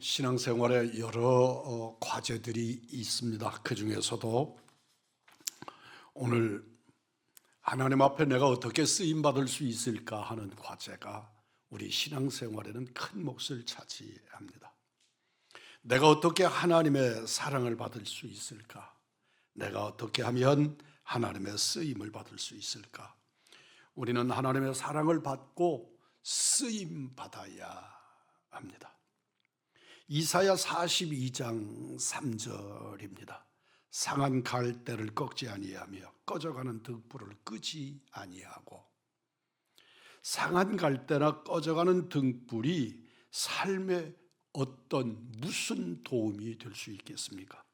신앙생활에 여러 과제들이 있습니다. 그 중에서도 오늘 하나님 앞에 내가 어떻게 쓰임받을 수 있을까 하는 과제가 우리 신앙생활에는 큰 몫을 차지합니다. 내가 어떻게 하나님의 사랑을 받을 수 있을까? 내가 어떻게 하면 하나님의 쓰임을 받을 수 있을까? 우리는 하나님의 사랑을 받고 쓰임 받아야 합니다. 이사야 42장 3절입니다. 상한 갈대를 꺾지 아니하며 꺼져가는 등불을 끄지 아니하고. 상한 갈대나 꺼져가는 등불이 삶에 무슨 도움이 될 수 있겠습니까?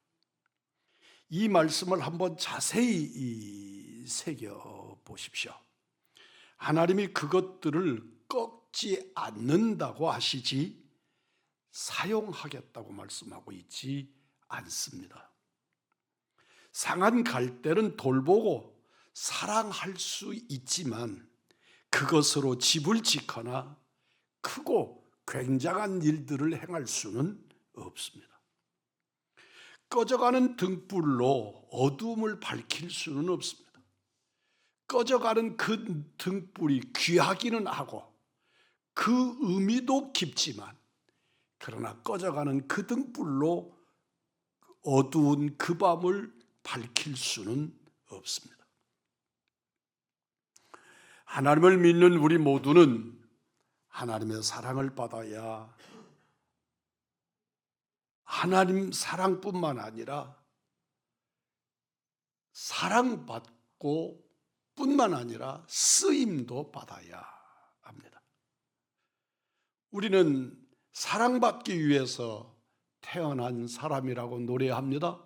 이 말씀을 한번 자세히 새겨보십시오. 하나님이 그것들을 꺾지 않는다고 하시지 사용하겠다고 말씀하고 있지 않습니다. 상한 갈대는 돌보고 사랑할 수 있지만 그것으로 집을 짓거나 크고 굉장한 일들을 행할 수는 없습니다. 꺼져가는 등불로 어두움을 밝힐 수는 없습니다. 꺼져가는 그 등불이 귀하기는 하고 그 의미도 깊지만 그러나 꺼져가는 그 등불로 어두운 그 밤을 밝힐 수는 없습니다. 하나님을 믿는 우리 모두는 하나님의 사랑을 받아야 하나님 사랑뿐만 아니라 사랑받고 뿐만 아니라 쓰임도 받아야 합니다. 우리는 사랑받기 위해서 태어난 사람이라고 노래합니다.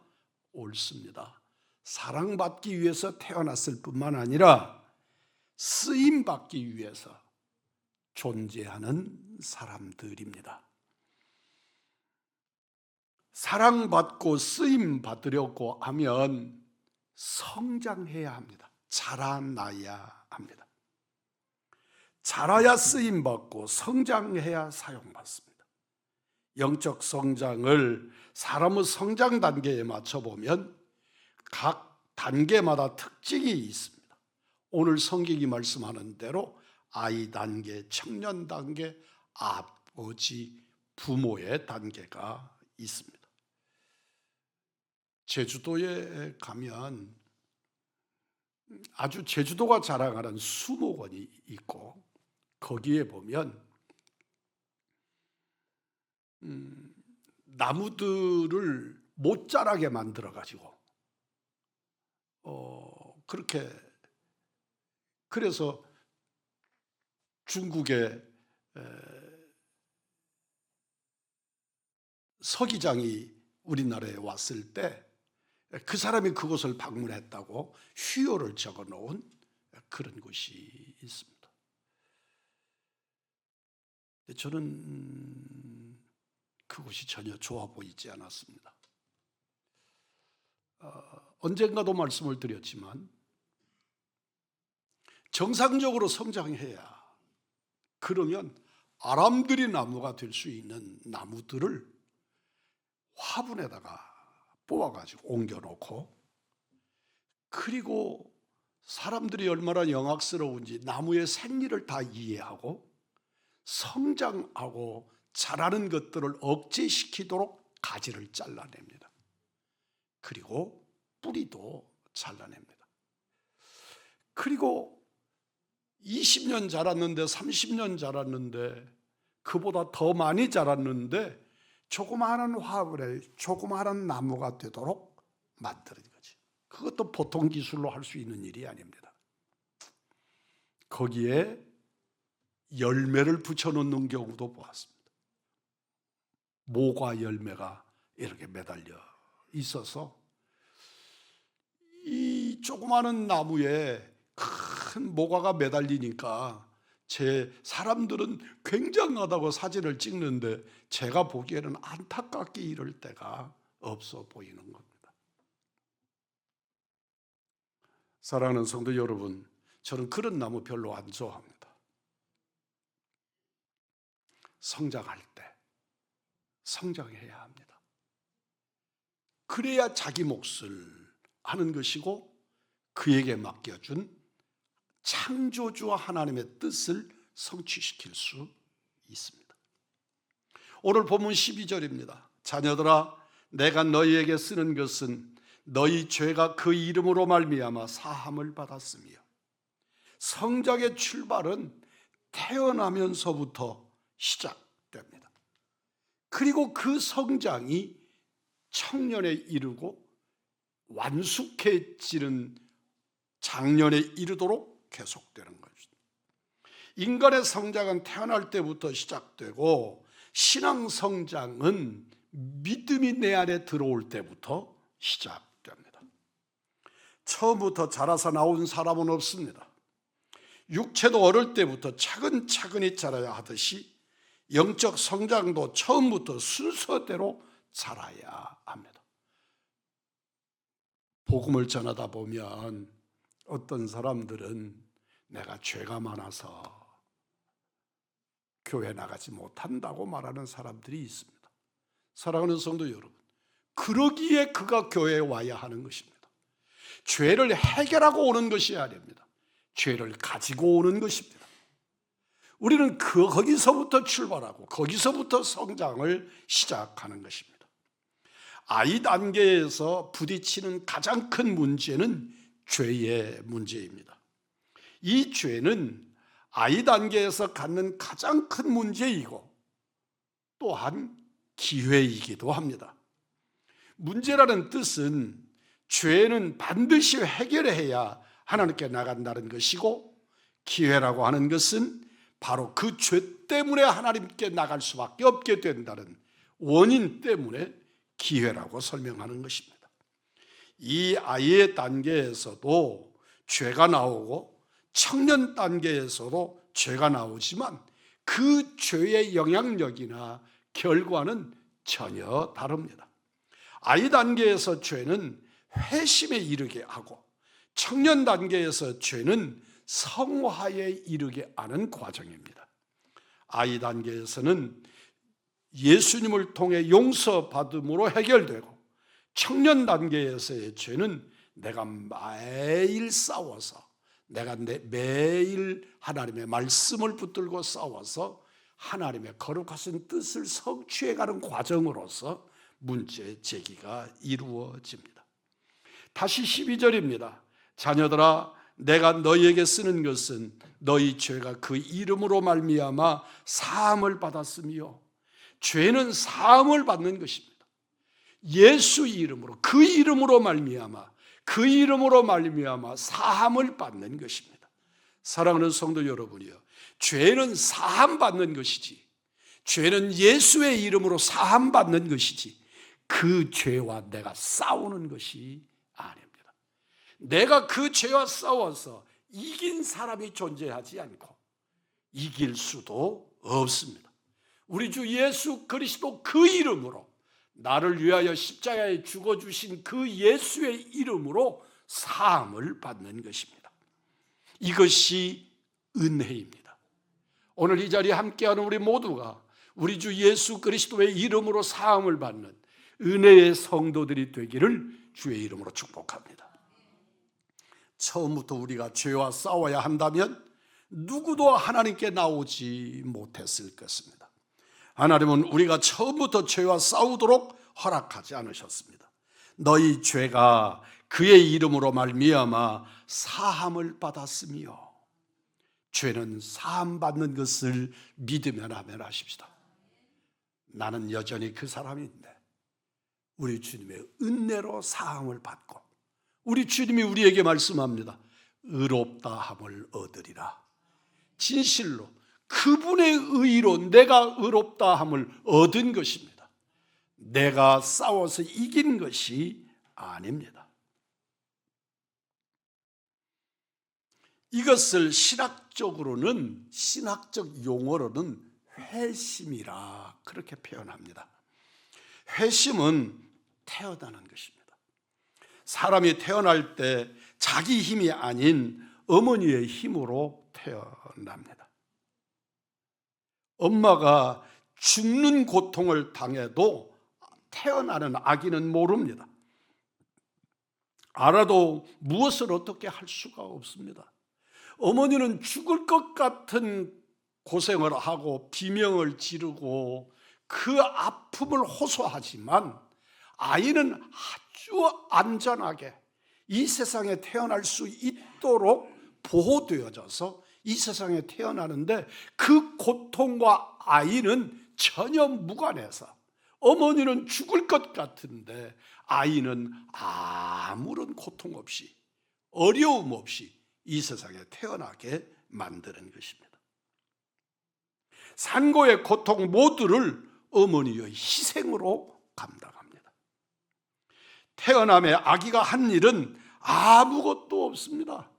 옳습니다. 사랑받기 위해서 태어났을 뿐만 아니라 쓰임받기 위해서 존재하는 사람들입니다. 사랑받고 쓰임받으려고 하면 성장해야 합니다. 자라나야 합니다. 자라야 쓰임받고 성장해야 사용받습니다. 영적 성장을 사람의 성장 단계에 맞춰보면 각 단계마다 특징이 있습니다. 오늘 성경이 말씀하는 대로 아이 단계, 청년 단계, 아버지, 부모의 단계가 있습니다. 제주도에 가면 아주 제주도가 자랑하는 수목원이 있고 거기에 보면 나무들을 못 자라게 만들어 가지고 그렇게 그래서 중국의 서기장이 우리나라에 왔을 때 그 사람이 그곳을 방문했다고 휴요를 적어 놓은 그런 곳이 있습니다. 저는 그곳이 전혀 좋아 보이지 않았습니다. 언젠가도 말씀을 드렸지만 정상적으로 성장해야 그러면 아람들이 나무가 될 수 있는 나무들을 화분에다가 뽑아가지고 옮겨놓고 그리고 사람들이 얼마나 영악스러운지 나무의 생리를 다 이해하고 성장하고 자라는 것들을 억제시키도록 가지를 잘라냅니다. 그리고 뿌리도 잘라냅니다. 그리고 20년 자랐는데 30년 자랐는데 그보다 더 많이 자랐는데 조그마한 화분에 조그마한 나무가 되도록 만드는 거지. 그것도 보통 기술로 할 수 있는 일이 아닙니다. 거기에 열매를 붙여놓는 경우도 보았습니다. 모과 열매가 이렇게 매달려 있어서 이 조그마한 나무에 큰 모과가 매달리니까 사람들은 굉장하다고 사진을 찍는데 제가 보기에는 안타깝게 이럴 때가 없어 보이는 겁니다. 사랑하는 성도 여러분, 저는 그런 나무 별로 안 좋아합니다. 성장할 때 성장해야 합니다. 그래야 자기 몫을 하는 것이고 그에게 맡겨준 창조주와 하나님의 뜻을 성취시킬 수 있습니다. 오늘 본문 12절입니다. 자녀들아, 내가 너희에게 쓰는 것은 너희 죄가 그 이름으로 말미암아 사함을 받았으며. 성장의 출발은 태어나면서부터 시작됩니다. 그리고 그 성장이 청년에 이르고 완숙해지는 장년에 이르도록 계속되는 것입니다. 인간의 성장은 태어날 때부터 시작되고 신앙 성장은 믿음이 내 안에 들어올 때부터 시작됩니다. 처음부터 자라서 나온 사람은 없습니다. 육체도 어릴 때부터 차근차근히 자라야 하듯이 영적 성장도 처음부터 순서대로 자라야 합니다. 복음을 전하다 보면 어떤 사람들은 내가 죄가 많아서 교회 나가지 못한다고 말하는 사람들이 있습니다. 사랑하는 성도 여러분, 그러기에 그가 교회에 와야 하는 것입니다. 죄를 해결하고 오는 것이 아닙니다. 죄를 가지고 오는 것입니다. 우리는 거기서부터 출발하고 거기서부터 성장을 시작하는 것입니다. 아이 단계에서 부딪히는 가장 큰 문제는 죄의 문제입니다. 이 죄는 아이 단계에서 갖는 가장 큰 문제이고 또한 기회이기도 합니다. 문제라는 뜻은 죄는 반드시 해결해야 하나님께 나간다는 것이고, 기회라고 하는 것은 바로 그 죄 때문에 하나님께 나갈 수밖에 없게 된다는 원인 때문에 기회라고 설명하는 것입니다. 이 아이의 단계에서도 죄가 나오고 청년 단계에서도 죄가 나오지만 그 죄의 영향력이나 결과는 전혀 다릅니다. 아이 단계에서 죄는 회심에 이르게 하고 청년 단계에서 죄는 성화에 이르게 하는 과정입니다. 아이 단계에서는 예수님을 통해 용서받음으로 해결되고, 청년 단계에서의 죄는 내가 매일 싸워서, 내가 매일 하나님의 말씀을 붙들고 싸워서 하나님의 거룩하신 뜻을 성취해가는 과정으로서 문제 제기가 이루어집니다. 다시 12절입니다. 자녀들아, 내가 너희에게 쓰는 것은 너희 죄가 그 이름으로 말미암아 사함을 받았으며. 죄는 사함을 받는 것입니다. 예수 이름으로, 그 이름으로 말미암아, 그 이름으로 말미암아 사함을 받는 것입니다. 사랑하는 성도 여러분이요, 죄는 사함 받는 것이지, 죄는 예수의 이름으로 사함 받는 것이지, 그 죄와 내가 싸우는 것이 아닙니다. 내가 그 죄와 싸워서 이긴 사람이 존재하지 않고 이길 수도 없습니다. 우리 주 예수 그리스도 그 이름으로, 나를 위하여 십자가에 죽어주신 그 예수의 이름으로 사함을 받는 것입니다. 이것이 은혜입니다. 오늘 이 자리에 함께하는 우리 모두가 우리 주 예수 그리스도의 이름으로 사함을 받는 은혜의 성도들이 되기를 주의 이름으로 축복합니다. 처음부터 우리가 죄와 싸워야 한다면 누구도 하나님께 나오지 못했을 것입니다. 하나님은 우리가 처음부터 죄와 싸우도록 허락하지 않으셨습니다. 너희 죄가 그의 이름으로 말미암아 사함을 받았으며. 죄는 사함 받는 것을 믿으면 아멘 하십시다. 나는 여전히 그 사람인데 우리 주님의 은혜로 사함을 받고, 우리 주님이 우리에게 말씀합니다. 의롭다 함을 얻으리라. 진실로 그분의 의로 내가 의롭다 함을 얻은 것입니다. 내가 싸워서 이긴 것이 아닙니다. 이것을 신학적으로는, 신학적 용어로는 회심이라 그렇게 표현합니다. 회심은 태어나는 것입니다. 사람이 태어날 때 자기 힘이 아닌 어머니의 힘으로 태어납니다. 엄마가 죽는 고통을 당해도 태어나는 아기는 모릅니다. 알아도 무엇을 어떻게 할 수가 없습니다. 어머니는 죽을 것 같은 고생을 하고 비명을 지르고 그 아픔을 호소하지만 아이는 아주 안전하게 이 세상에 태어날 수 있도록 보호되어져서 이 세상에 태어나는데 그 고통과 아이는 전혀 무관해서 어머니는 죽을 것 같은데 아이는 아무런 고통 없이 어려움 없이 이 세상에 태어나게 만드는 것입니다. 산고의 고통 모두를 어머니의 희생으로 감당합니다. 태어남에 아기가 한 일은 아무것도 없습니다.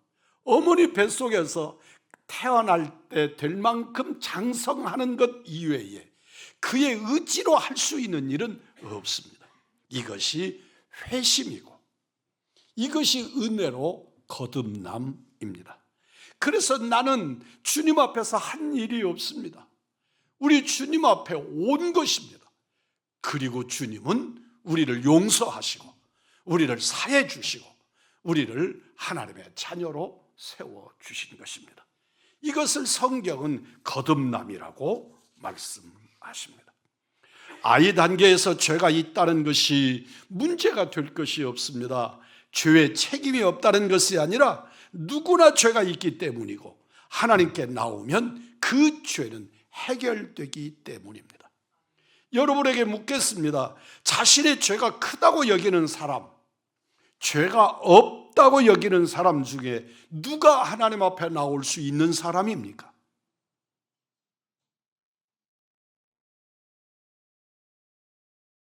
어머니 뱃속에서 태어날 때 될 만큼 장성하는 것 이외에 그의 의지로 할 수 있는 일은 없습니다. 이것이 회심이고 이것이 은혜로 거듭남입니다. 그래서 나는 주님 앞에서 한 일이 없습니다. 우리 주님 앞에 온 것입니다. 그리고 주님은 우리를 용서하시고 우리를 사해 주시고 우리를 하나님의 자녀로 세워주신 것입니다. 이것을 성경은 거듭남이라고 말씀하십니다. 아이 단계에서 죄가 있다는 것이 문제가 될 것이 없습니다. 죄에 책임이 없다는 것이 아니라 누구나 죄가 있기 때문이고 하나님께 나오면 그 죄는 해결되기 때문입니다. 여러분에게 묻겠습니다. 자신의 죄가 크다고 여기는 사람, 죄가 없다고 여기는 사람 중에 누가 하나님 앞에 나올 수 있는 사람입니까?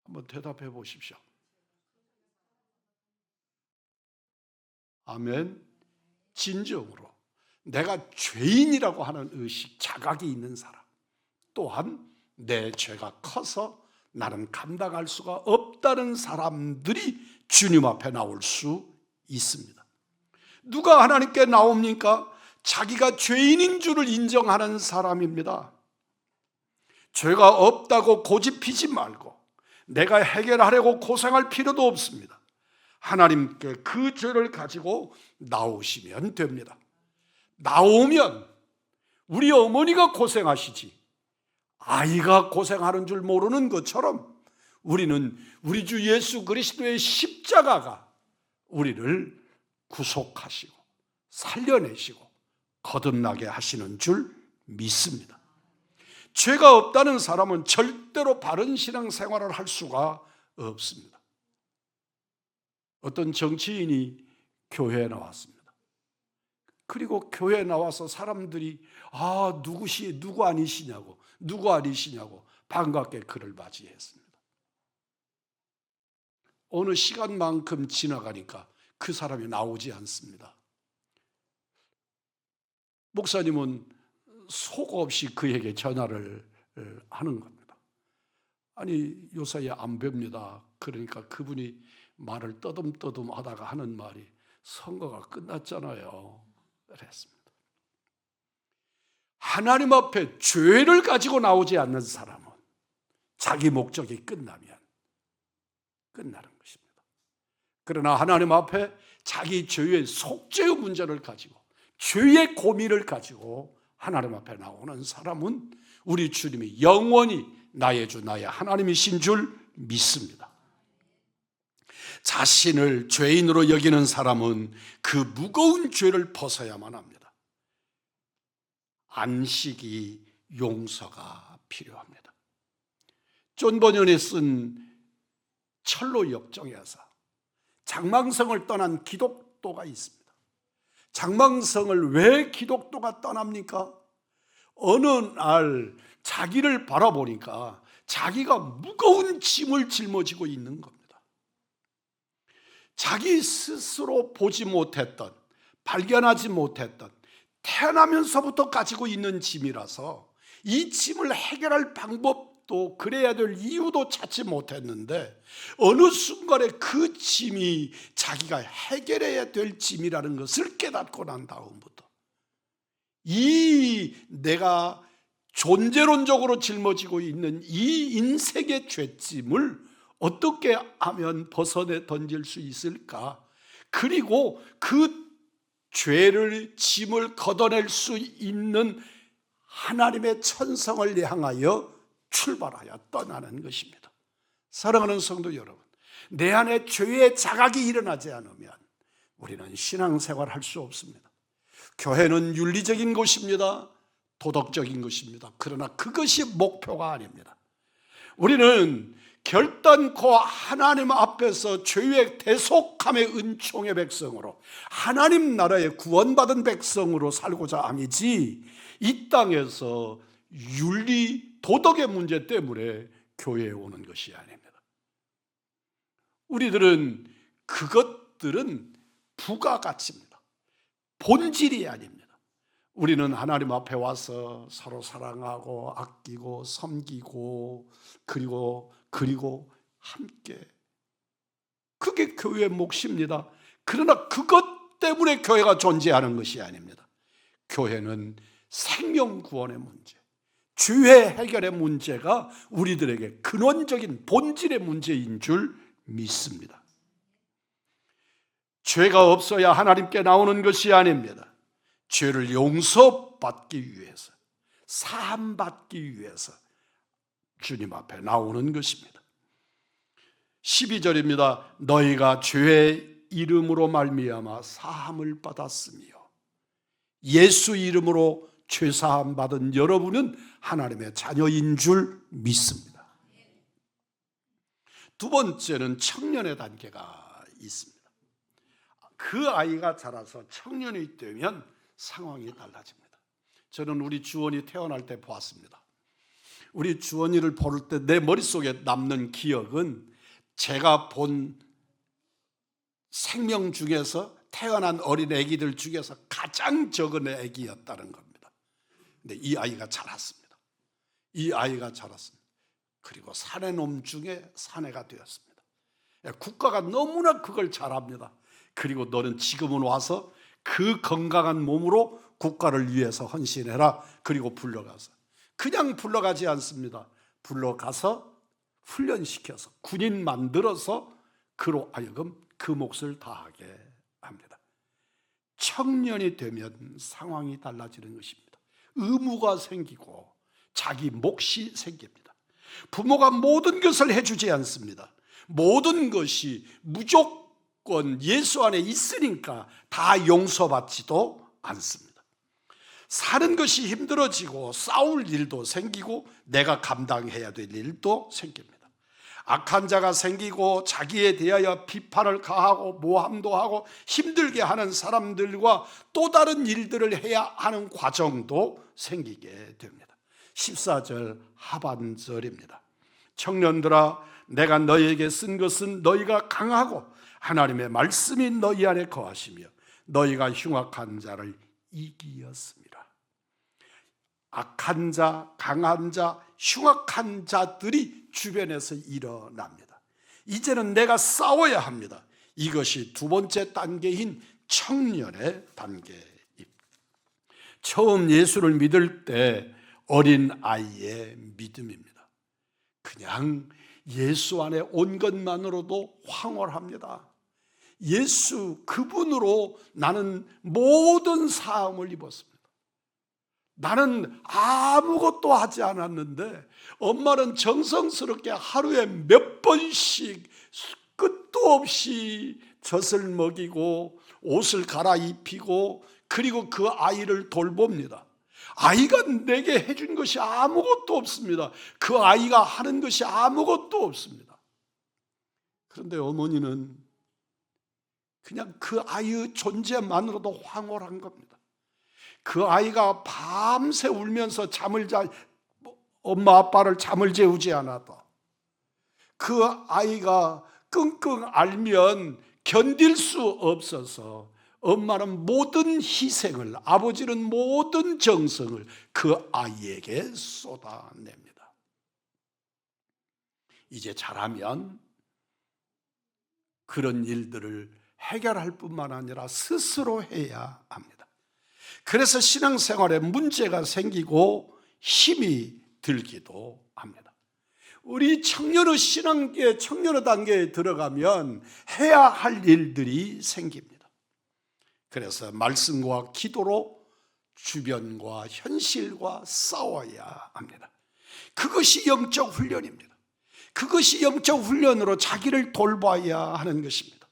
한번 대답해 보십시오. 아멘. 진정으로 내가 죄인이라고 하는 의식, 자각이 있는 사람, 또한 내 죄가 커서 나는 감당할 수가 없다는 사람들이 주님 앞에 나올 수 있습니다. 누가 하나님께 나옵니까? 자기가 죄인인 줄을 인정하는 사람입니다. 죄가 없다고 고집피지 말고 내가 해결하려고 고생할 필요도 없습니다. 하나님께 그 죄를 가지고 나오시면 됩니다. 나오면 우리 어머니가 고생하시지 아이가 고생하는 줄 모르는 것처럼 우리는 우리 주 예수 그리스도의 십자가가 우리를 구속하시고 살려내시고 거듭나게 하시는 줄 믿습니다. 죄가 없다는 사람은 절대로 바른 신앙생활을 할 수가 없습니다. 어떤 정치인이 교회에 나왔습니다. 그리고 교회에 나와서 사람들이 누구 아니시냐고 반갑게 그를 맞이했습니다. 어느 시간만큼 지나가니까 그 사람이 나오지 않습니다. 목사님은 속 없이 그에게 전화를 하는 겁니다. 아니 요사이에 안 뵙니다. 그러니까 그분이 말을 떠듬떠듬 하다가 하는 말이 선거가 끝났잖아요. 그랬습니다. 하나님 앞에 죄를 가지고 나오지 않는 사람은 자기 목적이 끝나면 끝나는 것입니다. 그러나 하나님 앞에 자기 죄의 속죄의 문제를 가지고 죄의 고민을 가지고 하나님 앞에 나오는 사람은 우리 주님이 영원히 나의 주 나의 하나님이신 줄 믿습니다. 자신을 죄인으로 여기는 사람은 그 무거운 죄를 벗어야만 합니다. 안식이 용서가 필요합니다. 존 버년이 쓴 철로 역정에서 장망성을 떠난 기독도가 있습니다. 장망성을 왜 기독도가 떠납니까? 어느 날 자기를 바라보니까 자기가 무거운 짐을 짊어지고 있는 겁니다. 자기 스스로 보지 못했던, 발견하지 못했던, 태어나면서부터 가지고 있는 짐이라서 이 짐을 해결할 방법도 그래야 될 이유도 찾지 못했는데 어느 순간에 그 짐이 자기가 해결해야 될 짐이라는 것을 깨닫고 난 다음부터 이 내가 존재론적으로 짊어지고 있는 이 인생의 죄짐을 어떻게 하면 벗어내 던질 수 있을까? 그리고 그 죄를 짐을 걷어낼 수 있는 하나님의 천성을 향하여 출발하여 떠나는 것입니다. 사랑하는 성도 여러분, 내 안에 죄의 자각이 일어나지 않으면 우리는 신앙생활 할 수 없습니다. 교회는 윤리적인 곳입니다. 도덕적인 것입니다. 그러나 그것이 목표가 아닙니다. 우리는 결단코 하나님 앞에서 죄의 대속함의 은총의 백성으로, 하나님 나라의 구원받은 백성으로 살고자 함이지, 이 땅에서 윤리 도덕의 문제 때문에 교회에 오는 것이 아닙니다. 우리들은 그것들은 부가가치입니다. 본질이 아닙니다. 우리는 하나님 앞에 와서 서로 사랑하고 아끼고 섬기고 그리고 함께, 그게 교회의 몫입니다. 그러나 그것 때문에 교회가 존재하는 것이 아닙니다. 교회는 생명 구원의 문제, 죄의 해결의 문제가 우리들에게 근원적인 본질의 문제인 줄 믿습니다. 죄가 없어야 하나님께 나오는 것이 아닙니다. 죄를 용서받기 위해서, 사함받기 위해서 주님 앞에 나오는 것입니다. 12절입니다. 너희가 죄의 이름으로 말미암아 사함을 받았으며, 예수 이름으로 죄사함 받은 여러분은 하나님의 자녀인 줄 믿습니다. 두 번째는 청년의 단계가 있습니다. 그 아이가 자라서 청년이 되면 상황이 달라집니다. 저는 우리 주원이 태어날 때 보았습니다. 우리 주원이를 볼 때 내 머릿속에 남는 기억은 제가 본 생명 중에서, 태어난 어린 아기들 중에서 가장 적은 아기였다는 겁니다. 근데 이 아이가 자랐습니다. 그리고 사내놈 중에 사내가 되었습니다. 국가가 너무나 그걸 잘합니다. 그리고 너는 지금은 와서 그 건강한 몸으로 국가를 위해서 헌신해라. 그리고 불러가서, 그냥 불러가지 않습니다. 불러가서 훈련시켜서 군인 만들어서 그로 하여금 그 몫을 다하게 합니다. 청년이 되면 상황이 달라지는 것입니다. 의무가 생기고 자기 몫이 생깁니다. 부모가 모든 것을 해주지 않습니다. 모든 것이 무조건 예수 안에 있으니까 다 용서받지도 않습니다. 사는 것이 힘들어지고 싸울 일도 생기고 내가 감당해야 될 일도 생깁니다. 악한 자가 생기고 자기에 대하여 비판을 가하고 모함도 하고 힘들게 하는 사람들과 또 다른 일들을 해야 하는 과정도 생기게 됩니다. 14절 하반절입니다. 청년들아, 내가 너희에게 쓴 것은 너희가 강하고 하나님의 말씀이 너희 안에 거하시며 너희가 흉악한 자를 이기었습니다. 악한 자, 강한 자, 흉악한 자들이 주변에서 일어납니다. 이제는 내가 싸워야 합니다. 이것이 두 번째 단계인 청년의 단계입니다. 처음 예수를 믿을 때 어린 아이의 믿음입니다. 그냥 예수 안에 온 것만으로도 황홀합니다. 예수 그분으로 나는 모든 사함을 입었습니다. 나는 아무것도 하지 않았는데 엄마는 정성스럽게 하루에 몇 번씩 끝도 없이 젖을 먹이고 옷을 갈아입히고 그리고 그 아이를 돌봅니다. 아이가 내게 해준 것이 아무것도 없습니다. 그 아이가 하는 것이 아무것도 없습니다. 그런데 어머니는 그냥 그 아이의 존재만으로도 황홀한 겁니다. 그 아이가 밤새 울면서 엄마 아빠를 잠을 재우지 않아도 그 아이가 끙끙 앓면 견딜 수 없어서 엄마는 모든 희생을, 아버지는 모든 정성을 그 아이에게 쏟아냅니다. 이제 자라면 그런 일들을 해결할 뿐만 아니라 스스로 해야 합니다. 그래서 신앙생활에 문제가 생기고 힘이 들기도 합니다. 우리 청년의 신앙계, 청년의 단계에 들어가면 해야 할 일들이 생깁니다. 그래서 말씀과 기도로 주변과 현실과 싸워야 합니다. 그것이 영적 훈련입니다. 그것이 영적 훈련으로 자기를 돌봐야 하는 것입니다.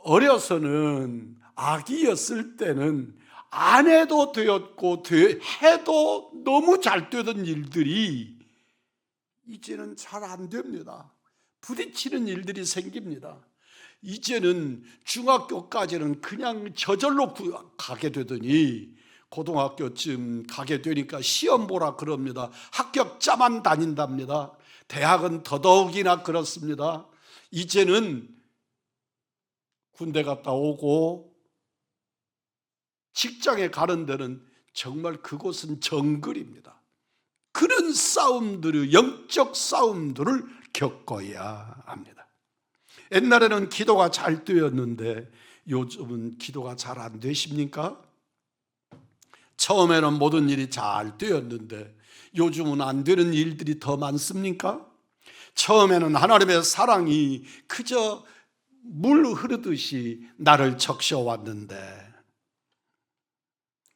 어려서는 아기였을 때는 안 해도 되었고 해도 너무 잘 되던 일들이 이제는 잘 안 됩니다. 부딪히는 일들이 생깁니다. 이제는 중학교까지는 그냥 저절로 가게 되더니 고등학교쯤 가게 되니까 시험 보라 그럽니다. 합격자만 다닌답니다. 대학은 더더욱이나 그렇습니다. 이제는 군대 갔다 오고 직장에 가는 데는 정말 그곳은 정글입니다. 그런 싸움들을, 영적 싸움들을 겪어야 합니다. 옛날에는 기도가 잘 되었는데 요즘은 기도가 잘 안 되십니까? 처음에는 모든 일이 잘 되었는데 요즘은 안 되는 일들이 더 많습니까? 처음에는 하나님의 사랑이 그저 물 흐르듯이 나를 적셔왔는데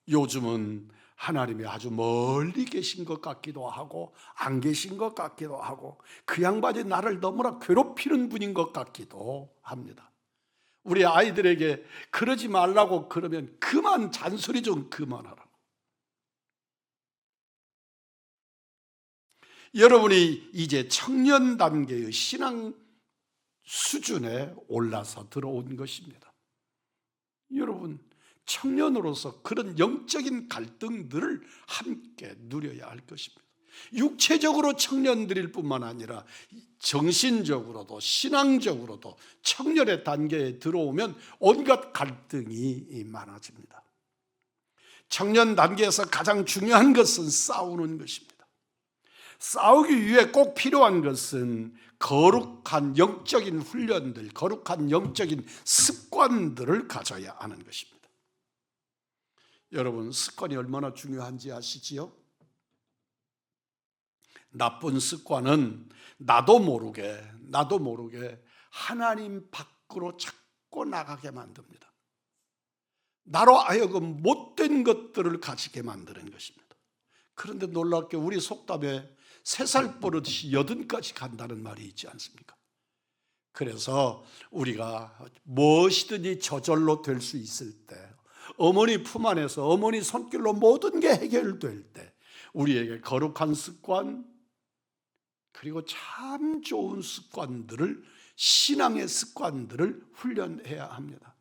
요즘은 하나님이 아주 멀리 계신 것 같기도 하고 안 계신 것 같기도 하고 그 양반이 나를 너무나 괴롭히는 분인 것 같기도 합니다. 우리 아이들에게 그러지 말라고 그러면 그만, 잔소리 좀 그만하라고. 여러분이 이제 청년 단계의 신앙 수준에 올라서 들어온 것입니다. 여러분, 청년으로서 그런 영적인 갈등들을 함께 누려야 할 것입니다. 육체적으로 청년들일 뿐만 아니라 정신적으로도 신앙적으로도 청년의 단계에 들어오면 온갖 갈등이 많아집니다. 청년 단계에서 가장 중요한 것은 싸우는 것입니다. 싸우기 위해 꼭 필요한 것은 거룩한 영적인 훈련들, 거룩한 영적인 습관들을 가져야 하는 것입니다. 여러분, 습관이 얼마나 중요한지 아시지요? 나쁜 습관은 나도 모르게 하나님 밖으로 자꾸 나가게 만듭니다. 나로 하여금 못된 것들을 가지게 만드는 것입니다. 그런데 놀랍게 우리 속담에 3살 버릇이 80까지 간다는 말이 있지 않습니까? 그래서 우리가 무엇이든지 저절로 될 수 있을 때, 어머니 품 안에서 어머니 손길로 모든 게 해결될 때 우리에게 거룩한 습관, 그리고 참 좋은 습관들을, 신앙의 습관들을 훈련해야 합니다.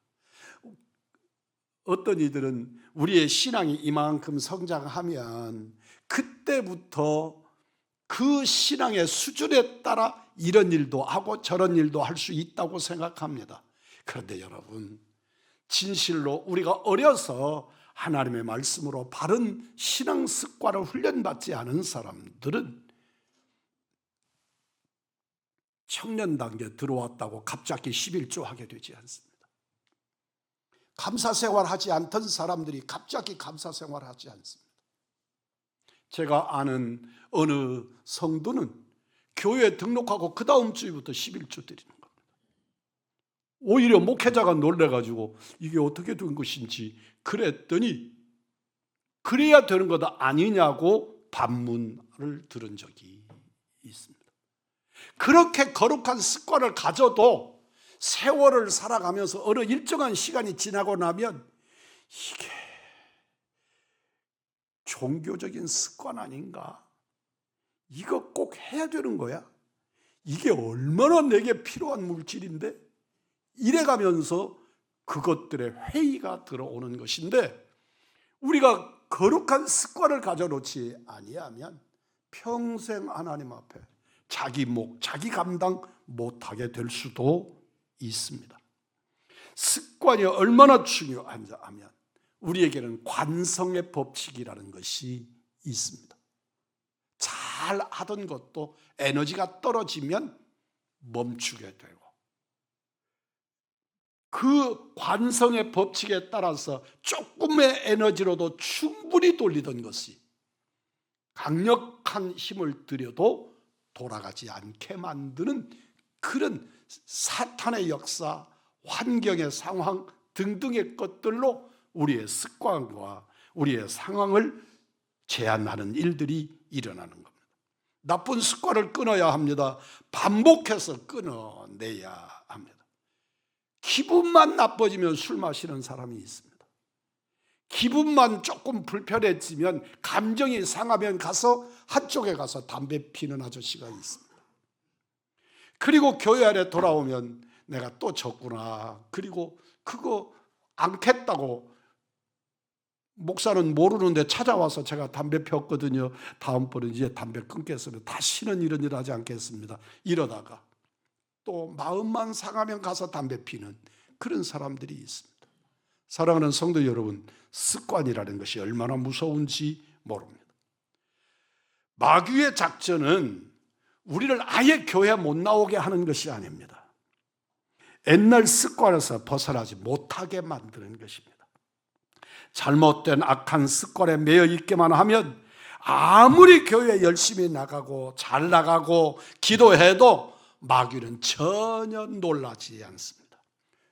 어떤 이들은 우리의 신앙이 이만큼 성장하면 그때부터 그 신앙의 수준에 따라 이런 일도 하고 저런 일도 할 수 있다고 생각합니다. 그런데 여러분, 진실로 우리가 어려서 하나님의 말씀으로 바른 신앙 습관을 훈련받지 않은 사람들은 청년 단계에 들어왔다고 갑자기 11조 하게 되지 않습니다. 감사 생활하지 않던 사람들이 갑자기 감사 생활하지 않습니다. 제가 아는 어느 성도는 교회에 등록하고 그 다음 주부터 11조 드리는 겁니다. 오히려 목회자가 놀래가지고 이게 어떻게 된 것인지 그랬더니 그래야 되는 것 아니냐고 반문을 들은 적이 있습니다. 그렇게 거룩한 습관을 가져도 세월을 살아가면서 어느 일정한 시간이 지나고 나면 이게 종교적인 습관 아닌가? 이거 꼭 해야 되는 거야? 이게 얼마나 내게 필요한 물질인데? 이래가면서 그것들의 회의가 들어오는 것인데, 우리가 거룩한 습관을 가져놓지 아니하면 평생 하나님 앞에 자기 목, 자기 감당 못하게 될 수도 있습니다. 습관이 얼마나 중요한지 하면 우리에게는 관성의 법칙이라는 것이 있습니다. 잘 하던 것도 에너지가 떨어지면 멈추게 되고, 그 관성의 법칙에 따라서 조금의 에너지로도 충분히 돌리던 것이 강력한 힘을 들여도 돌아가지 않게 만드는 그런 사탄의 역사, 환경의 상황 등등의 것들로 우리의 습관과 우리의 상황을 제한하는 일들이 일어나는 겁니다. 나쁜 습관을 끊어야 합니다. 반복해서 끊어내야 합니다. 기분만 나빠지면 술 마시는 사람이 있습니다. 기분만 조금 불편해지면, 감정이 상하면 가서 한쪽에 가서 담배 피는 아저씨가 있습니다. 그리고 교회 안에 돌아오면 내가 또 졌구나. 그리고 그거 않겠다고 목사는 모르는데 찾아와서 제가 담배 폈거든요. 다음번에 이제 담배 끊겠으면 다시는 이런 일 하지 않겠습니다. 이러다가 또 마음만 상하면 가서 담배 피는 그런 사람들이 있습니다. 사랑하는 성도 여러분, 습관이라는 것이 얼마나 무서운지 모릅니다. 마귀의 작전은 우리를 아예 교회 못 나오게 하는 것이 아닙니다. 옛날 습관에서 벗어나지 못하게 만드는 것입니다. 잘못된 악한 습관에 매여 있게만 하면 아무리 교회 열심히 나가고 잘 나가고 기도해도 마귀는 전혀 놀라지 않습니다.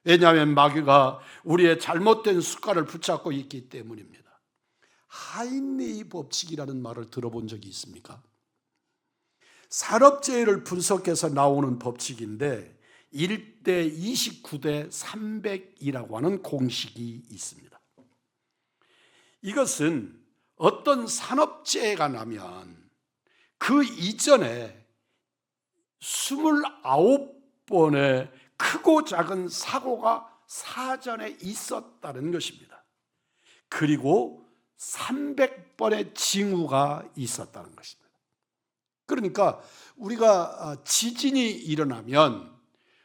왜냐하면 마귀가 우리의 잘못된 습관을 붙잡고 있기 때문입니다. 하인리 법칙이라는 말을 들어본 적이 있습니까? 산업재해를 분석해서 나오는 법칙인데 1대 29대 300이라고 하는 공식이 있습니다. 이것은 어떤 산업재해가 나면 그 이전에 29번의 크고 작은 사고가 사전에 있었다는 것입니다. 그리고 300번의 징후가 있었다는 것입니다. 그러니까 우리가 지진이 일어나면,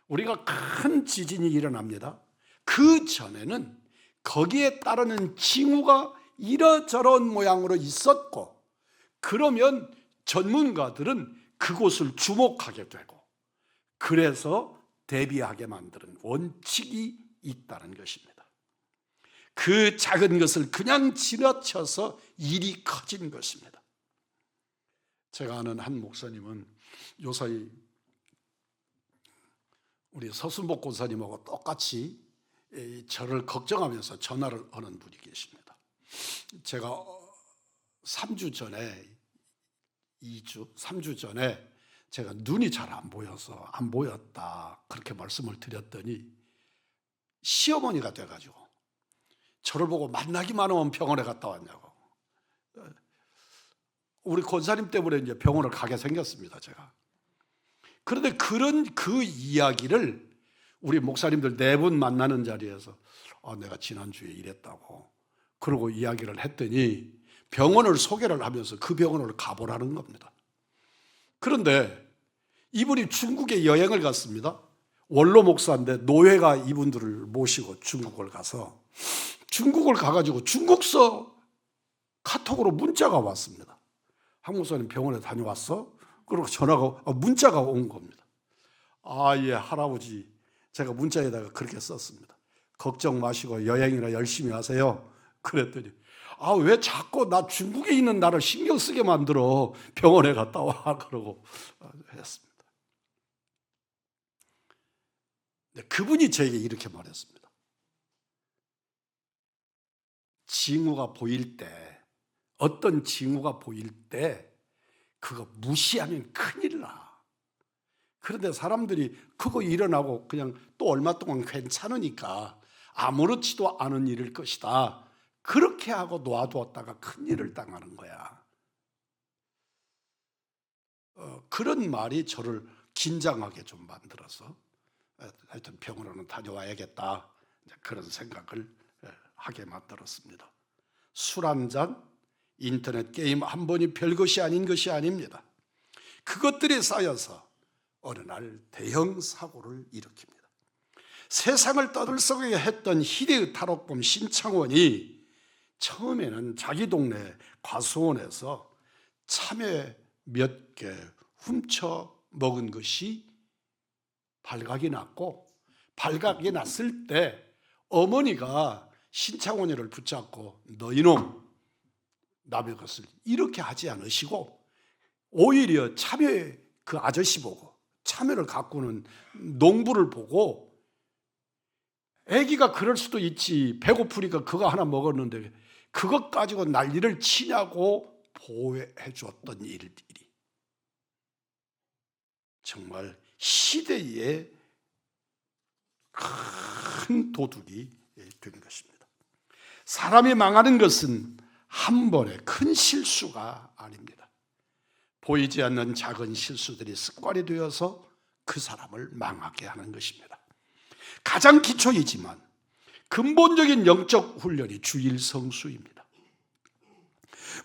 우리가 큰 지진이 일어납니다. 그 전에는 거기에 따르는 징후가 이러저런 모양으로 있었고, 그러면 전문가들은 그곳을 주목하게 되고, 그래서 대비하게 만드는 원칙이 있다는 것입니다. 그 작은 것을 그냥 지나쳐서 일이 커진 것입니다. 제가 아는 한 목사님은 요사이 우리 서순복 권사님하고 똑같이 저를 걱정하면서 전화를 하는 분이 계십니다. 제가 3주 전에 제가 눈이 잘 안 보여서 안 보였다 그렇게 말씀을 드렸더니 시어머니가 돼가지고 저를 보고 만나기만 하면 병원에 갔다 왔냐고. 우리 권사님 때문에 이제 병원을 가게 생겼습니다, 제가. 그런데 그 이야기를 우리 목사님들 4분 만나는 자리에서 내가 지난주에 이랬다고 그러고 이야기를 했더니 병원을 소개를 하면서 그 병원을 가보라는 겁니다. 그런데 이분이 중국에 여행을 갔습니다. 원로 목사인데 노예가 이분들을 모시고 중국을 가가지고 중국서 카톡으로 문자가 왔습니다. 한 목사님 병원에 다녀왔어? 그리고 문자가 온 겁니다. 예, 할아버지, 제가 문자에다가 그렇게 썼습니다. 걱정 마시고 여행이나 열심히 하세요. 그랬더니 왜 자꾸 나 중국에 있는 나를 신경 쓰게 만들어, 병원에 갔다 와, 그러고 했습니다. 그분이 저에게 이렇게 말했습니다. 징후가 보일 때, 어떤 징후가 보일 때 그거 무시하면 큰일 나. 그런데 사람들이 그거 일어나고 그냥 또 얼마 동안 괜찮으니까 아무렇지도 않은 일일 것이다, 그렇게 하고 놔두었다가 큰일을 당하는 거야. 그런 말이 저를 긴장하게 좀 만들어서 하여튼 병원으로는 다녀와야겠다, 그런 생각을 하게 만들었습니다. 술 한 잔, 인터넷 게임 한 번이 별것이 아닌 것이 아닙니다. 그것들이 쌓여서 어느 날 대형 사고를 일으킵니다. 세상을 떠들썩하게 했던 희대의 탈옥범 신창원이 처음에는 자기 동네 과수원에서 참외 몇 개 훔쳐 먹은 것이 발각이 났고, 발각이 났을 때 어머니가 신창원이를 붙잡고 너 이놈, 남의 것을 이렇게 하지 않으시고 오히려 참외 그 아저씨 보고 참외를 가꾸는 농부를 보고 애기가 그럴 수도 있지 배고프니까 그거 하나 먹었는데 그것 가지고 난리를 치냐고 보호해 주었던 일들이 정말 시대의 큰 도둑이 된 것입니다. 사람이 망하는 것은 한 번의 큰 실수가 아닙니다. 보이지 않는 작은 실수들이 습관이 되어서 그 사람을 망하게 하는 것입니다. 가장 기초이지만 근본적인 영적 훈련이 주일 성수입니다.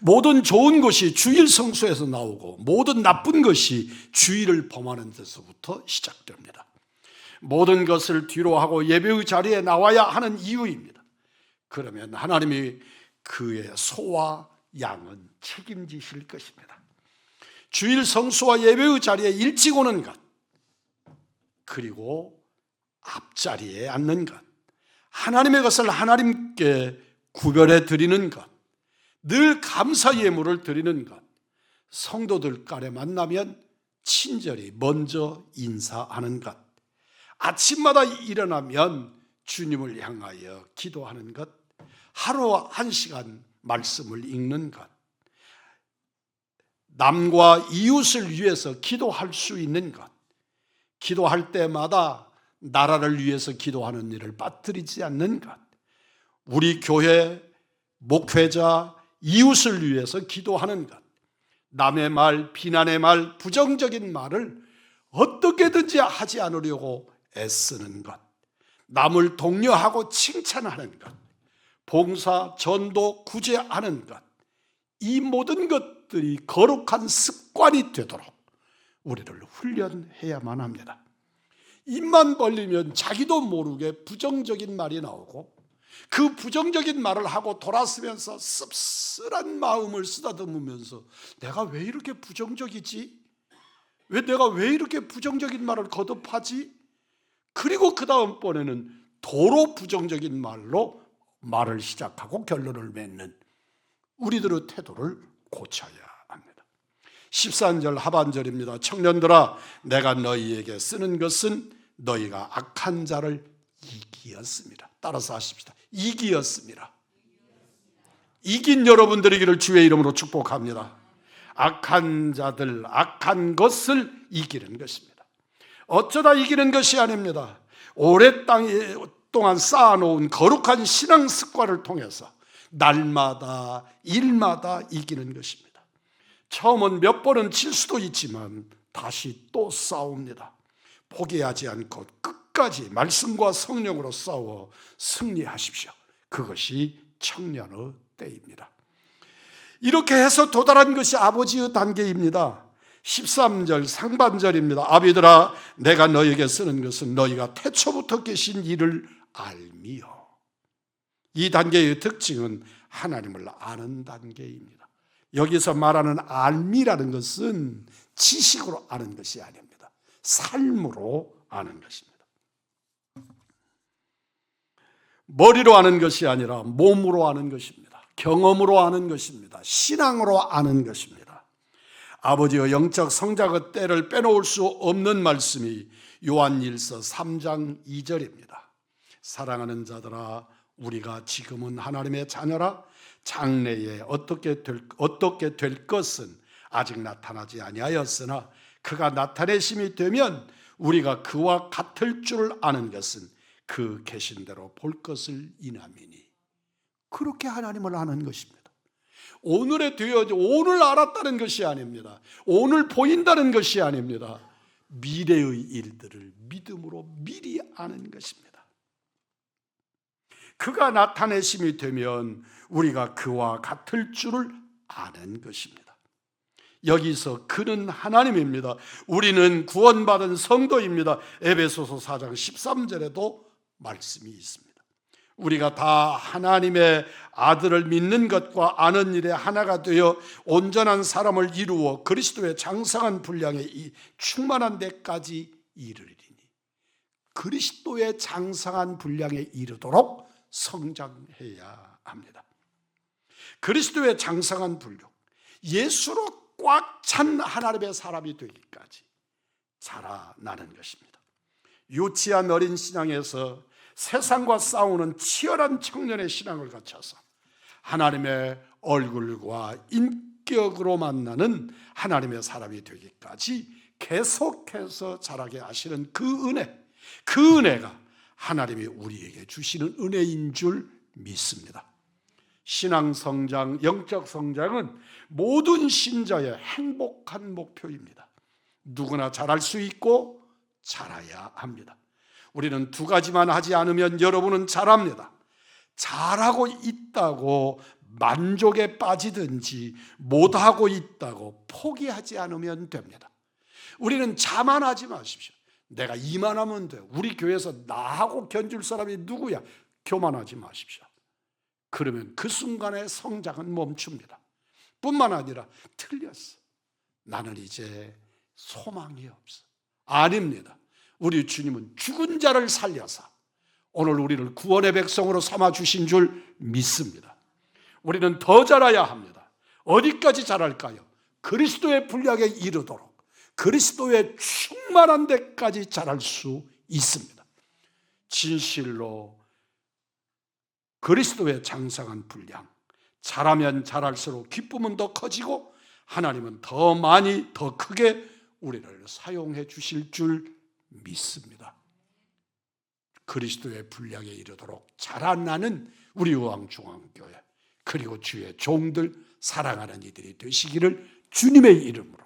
모든 좋은 것이 주일 성수에서 나오고 모든 나쁜 것이 주일을 범하는 데서부터 시작됩니다. 모든 것을 뒤로 하고 예배의 자리에 나와야 하는 이유입니다. 그러면 하나님이 그의 소와 양은 책임지실 것입니다. 주일 성수와 예배의 자리에 일찍 오는 것, 그리고 앞자리에 앉는 것, 하나님의 것을 하나님께 구별해 드리는 것, 늘 감사 예물을 드리는 것, 성도들 간에 만나면 친절히 먼저 인사하는 것, 아침마다 일어나면 주님을 향하여 기도하는 것, 하루 1시간 말씀을 읽는 것, 남과 이웃을 위해서 기도할 수 있는 것, 기도할 때마다 나라를 위해서 기도하는 일을 빠뜨리지 않는 것, 우리 교회 목회자 이웃을 위해서 기도하는 것, 남의 말, 비난의 말, 부정적인 말을 어떻게든지 하지 않으려고 애쓰는 것, 남을 독려하고 칭찬하는 것, 봉사, 전도, 구제하는 것, 이 모든 것들이 거룩한 습관이 되도록 우리를 훈련해야만 합니다. 입만 벌리면 자기도 모르게 부정적인 말이 나오고 그 부정적인 말을 하고 돌아서면서 씁쓸한 마음을 쓰다듬으면서 내가 왜 이렇게 부정적이지? 내가 왜 이렇게 부정적인 말을 거듭하지? 그리고 그 다음번에는 도로 부정적인 말로 말을 시작하고 결론을 맺는 우리들의 태도를 고쳐야 합니다. 13절 하반절입니다. 청년들아, 내가 너희에게 쓰는 것은 너희가 악한 자를 이기었습니다. 따라서 하십시다. 이기었습니다. 이긴 여러분들이기를 주의 이름으로 축복합니다. 악한 자들, 악한 것을 이기는 것입니다. 어쩌다 이기는 것이 아닙니다. 오랫동안 쌓아놓은 거룩한 신앙 습관을 통해서 날마다 일마다 이기는 것입니다. 처음은 몇 번은 질 수도 있지만 다시 또 싸웁니다. 포기하지 않고 끝까지 말씀과 성령으로 싸워 승리하십시오. 그것이 청년의 때입니다. 이렇게 해서 도달한 것이 아버지의 단계입니다. 13절 상반절입니다. 아비들아, 내가 너에게 쓰는 것은 너희가 태초부터 계신 이를 알미요. 이 단계의 특징은 하나님을 아는 단계입니다. 여기서 말하는 알미라는 것은 지식으로 아는 것이 아닙니다. 삶으로 아는 것입니다. 머리로 아는 것이 아니라 몸으로 아는 것입니다. 경험으로 아는 것입니다. 신앙으로 아는 것입니다. 아버지의 영적 성장의 때를 빼놓을 수 없는 말씀이 요한일서 3장 2절입니다. 사랑하는 자들아, 우리가 지금은 하나님의 자녀라. 장래에 어떻게 될 것은 아직 나타나지 아니하였으나 그가 나타내심이 되면 우리가 그와 같을 줄 아는 것은 그 계신 대로 볼 것을 인함이니. 그렇게 하나님을 아는 것입니다. 오늘에 되어져 오늘 알았다는 것이 아닙니다. 오늘 보인다는 것이 아닙니다. 미래의 일들을 믿음으로 미리 아는 것입니다. 그가 나타내심이 되면 우리가 그와 같을 줄을 아는 것입니다. 여기서 그는 하나님입니다. 우리는 구원받은 성도입니다. 에베소서 4장 13절에도 말씀이 있습니다. 우리가 다 하나님의 아들을 믿는 것과 아는 일에 하나가 되어 온전한 사람을 이루어 그리스도의 장성한 분량에 충만한 데까지 이르리니, 그리스도의 장성한 분량에 이르도록 성장해야 합니다. 그리스도의 장성한 분량, 예수로 꽉 찬 하나님의 사람이 되기까지 자라나는 것입니다. 유치한 어린 신앙에서 세상과 싸우는 치열한 청년의 신앙을 거쳐서 하나님의 얼굴과 인격으로 만나는 하나님의 사람이 되기까지 계속해서 자라게 하시는 그 은혜가 하나님이 우리에게 주시는 은혜인 줄 믿습니다. 신앙 성장, 영적 성장은 모든 신자의 행복한 목표입니다. 누구나 잘할 수 있고 잘해야 합니다. 우리는 두 가지만 하지 않으면 여러분은 잘합니다. 잘하고 있다고 만족에 빠지든지 못하고 있다고 포기하지 않으면 됩니다. 우리는 자만하지 마십시오. 내가 이만하면 돼. 우리 교회에서 나하고 견줄 사람이 누구야? 교만하지 마십시오. 그러면 그 순간에 성장은 멈춥니다. 뿐만 아니라 틀렸어. 나는 이제 소망이 없어. 아닙니다. 우리 주님은 죽은 자를 살려서 오늘 우리를 구원의 백성으로 삼아 주신 줄 믿습니다. 우리는 더 자라야 합니다. 어디까지 자랄까요? 그리스도의 분량에 이르도록 그리스도의 충만한 데까지 자랄 수 있습니다. 진실로 그리스도의 장성한 분량, 자라면 자랄수록 기쁨은 더 커지고 하나님은 더 많이 더 크게 우리를 사용해 주실 줄 믿습니다. 그리스도의 분량에 이르도록 자라나는 우리 의왕중앙교회 그리고 주의 종들 사랑하는 이들이 되시기를 주님의 이름으로